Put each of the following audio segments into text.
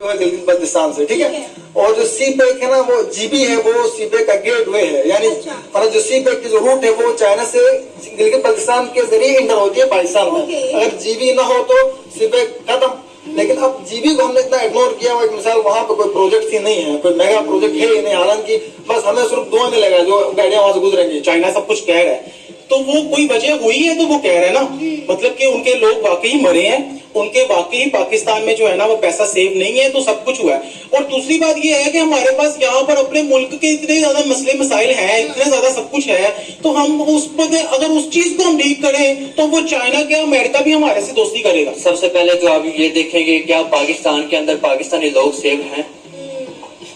गिलगित बल्तिस्तान से, ठीक है। और जो सी पैक है ना, वो जीबी है, वो सी पैक का गेट वे है, यानी मतलब जो सी पैक की जो रूट है वो चाइना से गिलगित बल्तिस्तान के जरिए इंटर होती है पाकिस्तान में। अगर जीबी ना हो तो सी पैक खत्म। लेकिन अब जीबी को हमने इतना इग्नोर किया हुआ, एक मिसाल वहाँ पे कोई प्रोजेक्ट ही नहीं है, कोई मेगा प्रोजेक्ट है ही नहीं, हालांकि बस हमें सिर्फ दुआ में लगा जो गाड़ियां वहां से गुजरेंगी। चाइना सब कुछ कह रहा है, तो वो कोई वजह हुई है तो वो कह रहे हैं ना, मतलब कि उनके लोग वाकई मरे हैं, उनके वाकई पाकिस्तान में जो है ना वो पैसा सेव नहीं है, तो सब कुछ हुआ है। और दूसरी बात ये है कि हमारे पास यहाँ पर अपने मुल्क के इतने ज्यादा मसले मसाइल हैं, इतने ज्यादा सब कुछ है, तो हम उस पर अगर उस चीज को हम ठीक करें तो वो चाइना के अमेरिका भी हमारे से दोस्ती करेगा। सबसे पहले तो आप ये देखेंगे क्या पाकिस्तान के अंदर पाकिस्तानी लोग सेव हैं?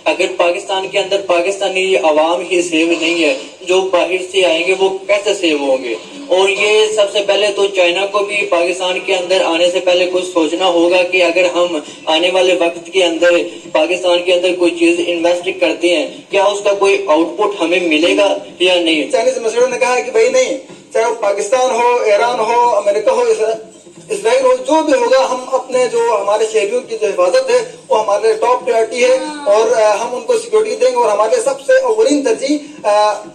अगर पाकिस्तान के अंदर पाकिस्तानी अवाम ही सेव नहीं है, जो बाहर से आएंगे वो कैसे सेव होंगे? और ये सबसे पहले तो चाइना को भी पाकिस्तान के अंदर आने से पहले कुछ सोचना होगा कि अगर हम आने वाले वक्त के अंदर पाकिस्तान के अंदर कोई चीज इन्वेस्ट करते हैं, क्या उसका कोई आउटपुट हमें मिलेगा या नहीं? चाइनीज मसले ने कहा कि भाई नहीं, चाहे वो पाकिस्तान हो, ईरान हो, अमेरिका हो, इसराइल हो, जो भी होगा, हम अपने जो हमारे शहरियों की जो हिफाजत है वो हमारे टॉप प्रायोरिटी है, और हम उनको सिक्योरिटी देंगे, और हमारे सबसे अव्वलीन तरजीह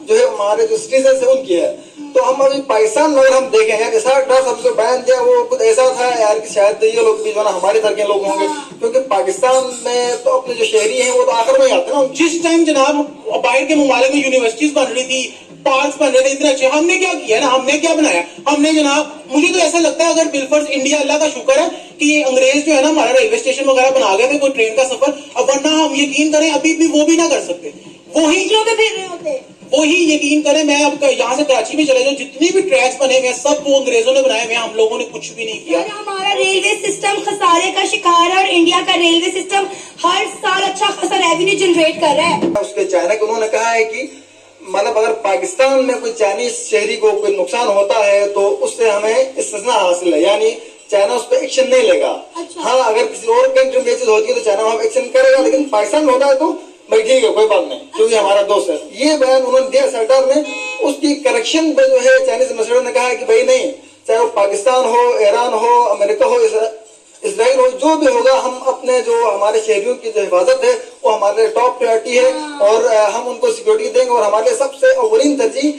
जो है हमारे जो सिटीजन है उनकी है। तो हम अभी पाकिस्तान में अगर हम देखें यार, ऐसा डर सबसे बयान दिया वो कुछ ऐसा था यार कि शायद ये लोग भी जो ना हमारे तरह के लोग होंगे, क्योंकि पाकिस्तान में तो अपने जो शहरी हैं वो तो आखिर में ही आते हैं ना। जिस टाइम जनाब बाहर के ममालिक में यूनिवर्सिटीज बन रही थी, पार्क्स बन रहे थे इतने अच्छे, हमने क्या किया ना, हमने क्या बनाया? हमने जनाब, मुझे तो ऐसा लगता है अगर बिलफर्ज इंडिया, अल्लाह का शुक्र है कि ये अंग्रेज जो है ना हमारा रेलवे स्टेशन वगैरह बना गए थे, कोई ट्रेन का सफर, अब वरना हम यकीन करें अभी भी वो भी ना कर सकते। वही यकीन करें, मैं अब यहाँ से कराची में चले जाऊँ, जितनी भी ट्रैक्स बने हुए हैं सब वो अंग्रेजों ने बनाए हुए हैं, हम लोगों ने कुछ भी नहीं किया। हमारा रेलवे सिस्टम खसारे का शिकार है, और इंडिया का रेलवे सिस्टम हर साल अच्छा खासा रेवेन्यू जनरेट कर रहा है। उसके चाइना के उन्होंने कहा है कि मतलब अगर पाकिस्तान में कोई चाइनीज शहरी को कोई नुकसान होता है तो उससे हमें इस्तिस्ना हासिल है, यानी चाइना उस पर एक्शन नहीं लेगा। हाँ, अगर किसी और कंट्री में ये चीज होती है तो चाइना वहाँ एक्शन करेगा, लेकिन पाकिस्तान में होता है तो भाई ठीक है, कोई बात नहीं, क्योंकि हमारा दोस्त है। ये बयान उन्होंने दिया सरकार ने, उसकी करेक्शन पे जो है चाइनीज मसले ने कहा कि भाई नहीं, चाहे वो पाकिस्तान हो, ईरान हो, अमेरिका हो, इसराइल हो, जो भी होगा, हम अपने जो हमारे शहरियों की जो हिफाजत है वो हमारे टॉप प्रायोरिटी है, और हम उनको सिक्योरिटी देंगे, और हमारे सबसे अव्वलीन तरजीह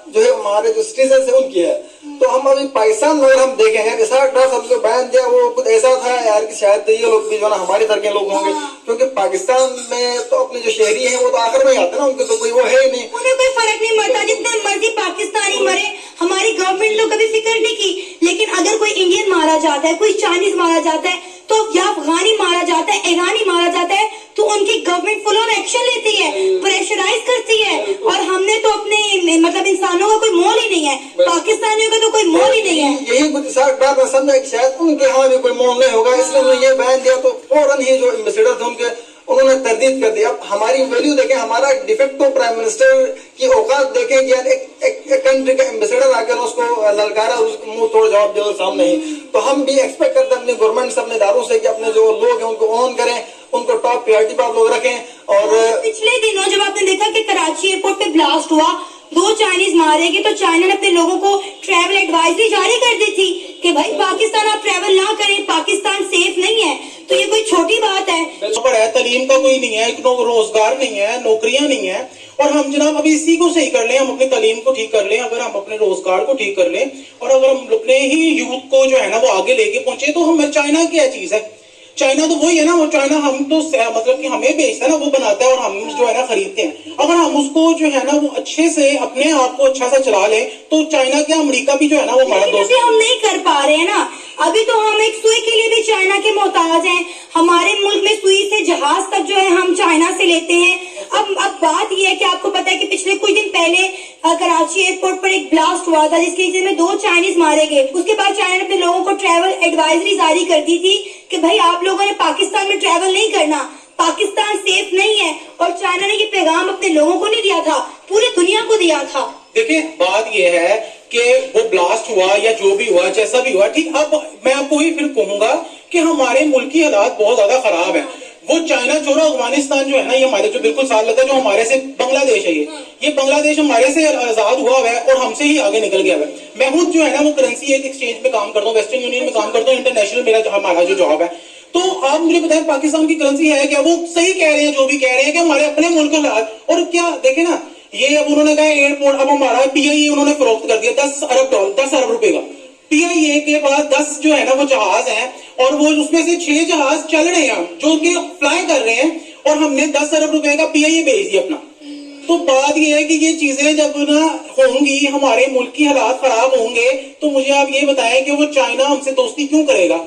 जो है हमारे जो सिटीजन है उनकी है। तो हम अभी पाकिस्तान में अगर हम देखें यार, ऐसा डर सबसे बयान दिया वो कुछ ऐसा था यार कि शायद ये लोग भी जो ना हमारे तरह के लोग होंगे, क्योंकि पाकिस्तान में तो अपने जो शहरी हैं वो तो आखिर में ही आते हैं ना, उनके तो कोई वो है ही नहीं, उन्हें कोई फर्क नहीं पड़ता, जितने मर्जी पाकिस्तानी मरे, हमारी गवर्नमेंट ने कभी फिक्र नहीं की। लेकिन अगर कोई इंडियन मारा जाता है, कोई चाइनीज मारा जाता है, तो या अफगानी मारा जाता है, ईरानी मारा जाता है, तो उनकी गवर्नमेंट फुल ऑन एक्शन लेती है, प्रेशराइज करती है। और हमने तो अपने मतलब इंसानों का कोई मोल ही नहीं है, पाकिस्तानियों का तो कोई मोल ही नहीं है। यही कुछ डर में समझा कि शायद उनके यहाँ भी कोई मोल नहीं होगा, इसलिए उन्होंने ये बयान दिया। तो फौरन ही जो एम्बेसडर थे उनके, उन्होंने तरदीद कर दी। अब हमारी वैल्यू देखें, हमारा डिफेक्टो प्राइम मिनिस्टर की औकात देखें कि यार एक कंट्री का एम्बेसडर आकर उसको ललकारा, उसको मुंह तोड़ जवाब दे सामने ही। तो हम भी एक्सपेक्ट करते हैं अपनी गवर्नमेंट से, अपने इदारों से कि अपने जो लोग हैं उनको ऑन करें, उनको टॉप प्रायोरिटी पर लोग रखें। और पिछले दिनों जब आपने देखा कि कराची एयरपोर्ट पे ब्लास्ट हुआ, 2 चाइनीज मारे गए, तो चाइना ने अपने लोगों को ट्रैवल एडवाइजरी जारी कर दी थी कि भाई पाकिस्तान आप ट्रैवल ना करें, पाकिस्तान सेफ नहीं है। तो ये कोई छोटी बात है? तालीम का कोई नहीं है, रोजगार नहीं है, नौकरियां नहीं है, और हम जनाब अभी इसी को सही कर लें, हम अपनी तालीम को ठीक कर लें, अगर हम अपने रोजगार को ठीक कर लें, और अगर हम अपने ही यूथ को जो है ना वो आगे लेके पहुंचे, तो हमें चाइना क्या चीज है? चाइना तो वही है ना, वो चाइना हम तो मतलब कि हमें बेचता है ना, वो बनाता है और हम जो है ना खरीदते हैं। अगर हम उसको जो है ना वो अच्छे से अपने आप को अच्छा सा चला लें, तो चाइना क्या अमेरिका भी जो है ना वो हमारा दोस्त। हम नहीं कर पा रहे हैं ना, अभी तो हम एक सुई के लिए भी चाइना के मोहताज हैं। हमारे मुल्क में सुई से जहाज तक जो है हम चाइना से लेते हैं। अब बात यह है कि आपको पता है कि पिछले कुछ दिन पहले कराची एयरपोर्ट पर एक ब्लास्ट हुआ था, जिसके वजह में 2 चाइनीज मारे गए। उसके बाद चाइना ने अपने लोगों को ट्रैवल एडवाइजरी जारी कर दी थी कि भाई आप लोगों ने पाकिस्तान में ट्रैवल नहीं करना, पाकिस्तान सेफ नहीं है। और चाइना ने ये पैगाम अपने लोगों को नहीं दिया था, पूरी दुनिया को दिया था। देखिए, बात यह है कि वो ब्लास्ट हुआ या जो भी हुआ, जैसा भी हुआ, ठीक। अब मैं आपको ही फिर कहूंगा कि हमारे मुल्क की हालात बहुत ज्यादा खराब है। वो चाइना छोड़ो, अफगानिस्तान जो है ना, ये हमारे जो बिल्कुल साथ लगता है, जो हमारे से बांग्लादेश है, ये बांग्लादेश हमारे से आजाद हुआ है और हमसे ही आगे निकल गया है। मैं खुद जो है ना वो करेंसी एक एक्सचेंज में काम करता हूँ, वेस्टर्न यूनियन में काम करता हूँ, इंटरनेशनल मेरा हमारा जो जॉब है। تو آپ مجھے بتائیں پاکستان کی کرنسی ہے کیا؟ وہ صحیح کہہ رہے ہیں جو بھی کہہ رہے ہیں کہ ہمارے اپنے ملک حالات، اور کیا دیکھیں نا، یہ اب انہوں نے کہا ایئرپورٹ، اب ہمارا پی آئی اے انہوں نے فروخت کر دیا 10 ارب روپے کا. پی آئی اے کے پاس 10 جو ہے نا وہ جہاز ہیں، اور وہ اس میں سے 6 جہاز چل رہے ہیں جو کہ فلائی کر رہے ہیں، اور ہم نے 10 ارب روپے کا پی آئی اے بھیج دیا اپنا. تو بات یہ ہے کہ یہ چیزیں جب نہ ہوں گی، ہمارے ملک کی حالات خراب ہوں گے، تو مجھے آپ یہ بتائیں کہ وہ چائنا ہم سے دوستی کیوں کرے گا؟